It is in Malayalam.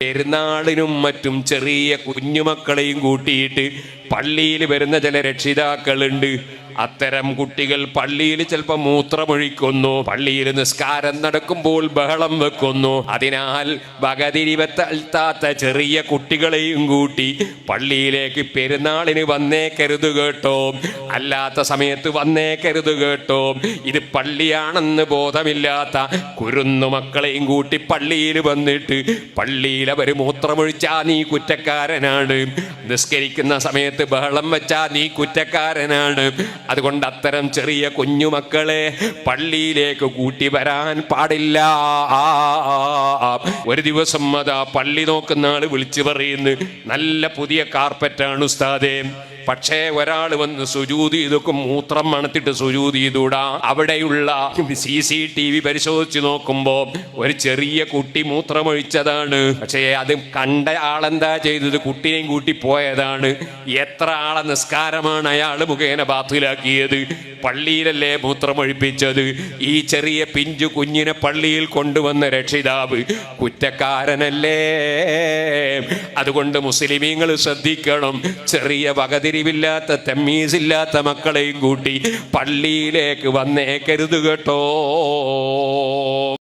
പെരുന്നാളിനും മറ്റും ചെറിയ കുഞ്ഞുമക്കളെയും കൂട്ടിയിട്ട് പള്ളിയിൽ വരുന്ന ചില രക്ഷിതാക്കളുണ്ട്. അത്തരം കുട്ടികൾ പള്ളിയിൽ ചിലപ്പോൾ മൂത്രമൊഴിക്കുന്നു, പള്ളിയിൽ നിസ്കാരം നടക്കുമ്പോൾ ബഹളം വെക്കുന്നു. അതിനാൽ വകതിരിവെത്താത്ത ചെറിയ കുട്ടികളെയും കൂട്ടി പള്ളിയിലേക്ക് പെരുന്നാളിന് വന്നേക്കരുത് കേട്ടോ, അല്ലാത്ത സമയത്ത് വന്നേക്കരുത് കേട്ടോ. ഇത് പള്ളിയാണെന്ന് ബോധമില്ലാത്ത കുരുന്നു മക്കളെയും കൂട്ടി പള്ളിയിൽ വന്നിട്ട് പള്ളിയിൽ അവർ മൂത്രമൊഴിച്ചാ നീ കുറ്റക്കാരനാണ്, നിസ്കരിക്കുന്ന സമയത്ത് ബഹളം വെച്ചാ നീ കുറ്റക്കാരനാണ്. അതുകൊണ്ട് അത്തരം ചെറിയ കുഞ്ഞുമക്കളെ പള്ളിയിലേക്ക് കൂട്ടി വരാൻ പാടില്ല. ഒരു ദിവസം അതാ പള്ളി നോക്കുന്ന ആള് വിളിച്ചു പറയുന്നു, നല്ല പുതിയ കാർപ്പറ്റാണ് ഉസ്താദേ, പക്ഷേ ഒരാൾ വന്ന് സുജൂദ് ചെയ്തൊക്കെ മൂത്രം മണത്തിട്ട് സുജൂദ് ചെയ്തൂടാ. അവിടെയുള്ള CCTV പരിശോധിച്ച് നോക്കുമ്പോ ഒരു ചെറിയ കുട്ടി മൂത്രമൊഴിച്ചതാണ്. പക്ഷേ അത് കണ്ട ആളെന്താ ചെയ്തത്, കുട്ടിനെയും കൂട്ടി പോയതാണ്. എത്ര ആളെ നിസ്കാരമാണ് അയാൾ മുഖേന ബാത്തിലാക്കിയത്. പള്ളിയിലല്ലേ മൂത്രമൊഴിപ്പിച്ചത്. ഈ ചെറിയ പിഞ്ചു കുഞ്ഞിനെ പള്ളിയിൽ കൊണ്ടുവന്ന രക്ഷിതാവ് കുറ്റക്കാരനല്ലേ. അതുകൊണ്ട് മുസ്ലിമീങ്ങൾ ശ്രദ്ധിക്കണം, ചെറിയ വകതിരിവില്ലാത്ത തമ്മീസില്ലാത്ത മക്കളെയും കൂട്ടി പള്ളിയിലേക്ക് വന്നേക്കരുത് കേട്ടോ.